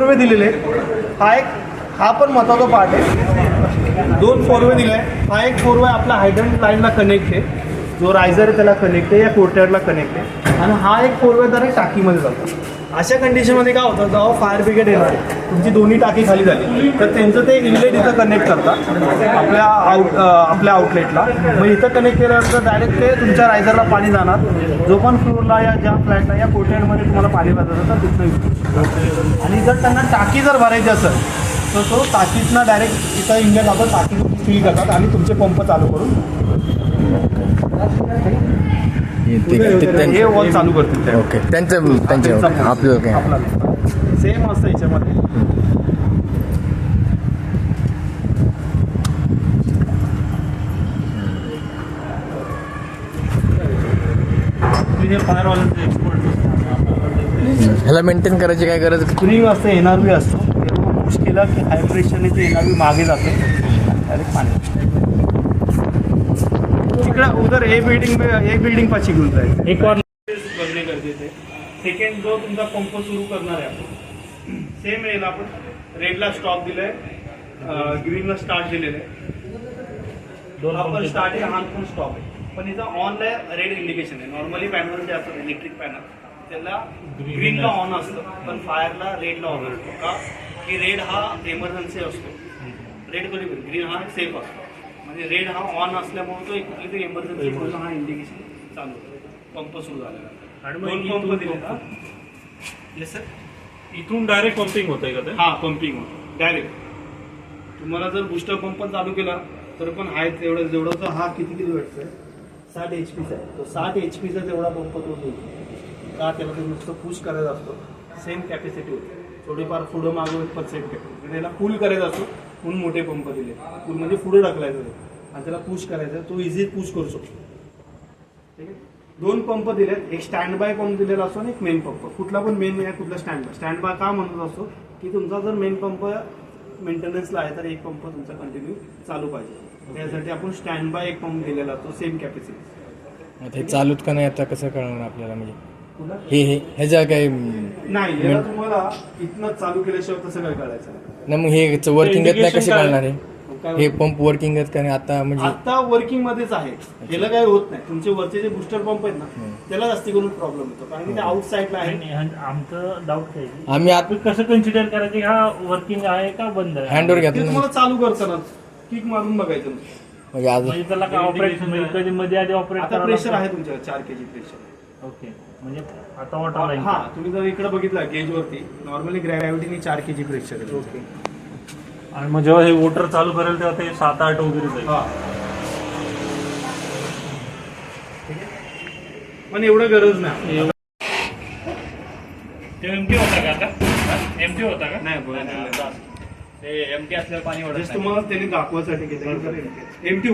4 वे दिलेले आहेत. हा पण महत्त्वाचा पार्ट आहे. 2 4 वे दिले आहे. हा एक 4 वे आपला हायड्रंट लाईनला कनेक्ट आहे, जो रायझर आहे त्याला कनेक्ट आहे, या कोर्टयार्डला कनेक्ट आहे. आणि हा एक 4 वे डायरेक्ट टाकीमध्ये जातो. अशा कंडिशनमध्ये काय होतं, जेव्हा फायर ब्रिगेड येणार तुमची दोन्ही टाकी खाली झाली तर त्यांचं ते इनलेट इथं कनेक्ट करतात आपल्या आउटलेटला. मग इथं कनेक्ट केल्यानंतर डायरेक्ट ते तुमच्या रायझरला पाणी जाणार. जो पण फ्लोअरला या ज्या फ्लॅटला या कोर्टयार्डमध्ये तुम्हाला पाणी पाहिजे तर तिथनं यूज. आणि जर त्यांना टाकी जर भरायची असेल तर तो टाकीतनं डायरेक्ट इथं इनलेट आपण टाकी फिल करतात आणि तुमचे पंप चालू करून हे वॉल चालू करतील. ओके, त्यांचं आपलं काय सेम असतं याच्यामध्ये. फायरवाल्यांचे एक्सपर्ट ह्याला मेंटेन करायची काय गरज? स्प्रिंग असतं, NRV असतो. पुश केला की हाय प्रेशरने ते NRV मागे जाते डायरेक्ट पाणी. इकडं उधर एक बिल्डिंग पाशी घेऊन जाईल. एक वार बघणे गरजेचे. सेकंड जो तुमचा पंप सुरू करणार आहे आपण सेम येईल. आपण रेडला स्टॉप दिलाय, ग्रीनला स्टार्ट दिलेलं आहे. आपण स्टार्ट आहे, हा पण स्टॉप आहे. पण इथं ऑनला रेड इंडिकेशन आहे. नॉर्मली पॅनल जे असतं इलेक्ट्रिक पॅनल त्याला ग्रीनला ऑन असतं, पण फायरला रेडला ऑन असतो. का की रेड हा एमर्जन्सी असतो. रेड कधी ग्रीन हा सेफ असतो. म्हणजे रेड हा ऑन असल्यामुळे तो कुठली तरी एमर्जन्सी म्हणून हा इंडिकेशन चालू होतो. पंप सुरू झालेला आणि 2 पंप दिले ना. येस सर, इथून डायरेक्ट पंपिंग होतंय का ते? हा पंपिंग होतं डायरेक्ट. तुम्हाला जर बुस्टर पंप चालू केला तर पण आहे तेवढं जेवढं. हा किती वेटचा आहे? 60 HP आहे. तो 60 HP तेवढा पंप तो देतो. का त्याला तो नुसतं पुश करायचा असतो. सेम कॅपॅसिटी होती. थोडीफार पुढं मागं 1% कॅपॅसिटी. त्याला फुल करायचा असतो म्हणून मोठे पंप दिले. फुल म्हणजे पुढे ढकलायचं आणि त्याला पुश करायचं. तो इझी पुश करू शकतो. ठीक आहे. 2 पंप दिलेत. एक स्टँड बाय पंप दिलेला असतो आणि एक मेन पंप. कुठला पण मेन आहे, कुठला स्टँड बाय का म्हणत असतो की तुमचा जर मेन पंप मेंटेनन्सला आहे तर एक पंप तुमचा कंटिन्यू चालू पाहिजे. त्यासाठी आपण स्टँड बाय एक पंप दिलेला असतो सेम कॅपॅसिटी. हे चालूत का नाही आता कसं कळणार आपल्याला? म्हणजे हे ह्याच्या काय नाही, याला तुम्हाला इथनं चालू केल्याशिवाय तसं काय कळायचं नाही. मग हे वर्किंग येत नाही कसे कळणार आहे? हे पंप वर्किंग आहेत का नाही आता? म्हणजे आता वर्किंग मध्येच आहे. याला काही होत नाही. तुमचे वरचे जे बुस्टर पंप आहेत ना त्याला जास्ती करून प्रॉब्लेम होतो कारण की ते आउटसाईडला आहे. आमचं डाऊट काय आम्ही आता कसं कन्सिडर करायचं हा वर्किंग आहे का बंद आहे? हँडओव्हर ते घेतलं तुम्हाला चालू करताना किक मारून बघायचं. म्हणजे आज म्हणजे त्याला काय ऑपरेट कधी मध्ये आधी ऑपरेट आता प्रेशर आहे तुमच्या 4 kg प्रेशर. ओके, म्हणजे आता ऑटो हा तुम्ही जर इकडे बघितलं गेज वरती नॉर्मली ग्रॅव्हिटीने 4 kg प्रेशर आहे. ओके. आणि मग जेव्हा हे वोटर चालू करेल तेव्हा ते 7-8 वगैरे जाईल. हा, पण एवढं गरज नाही. ते एमटी होता का आता? एमटी होता का? नाही बरं ते एमटी असल्यावर पाणी वाढत तुम्हाला त्यांनी दाखवायसाठी एमटी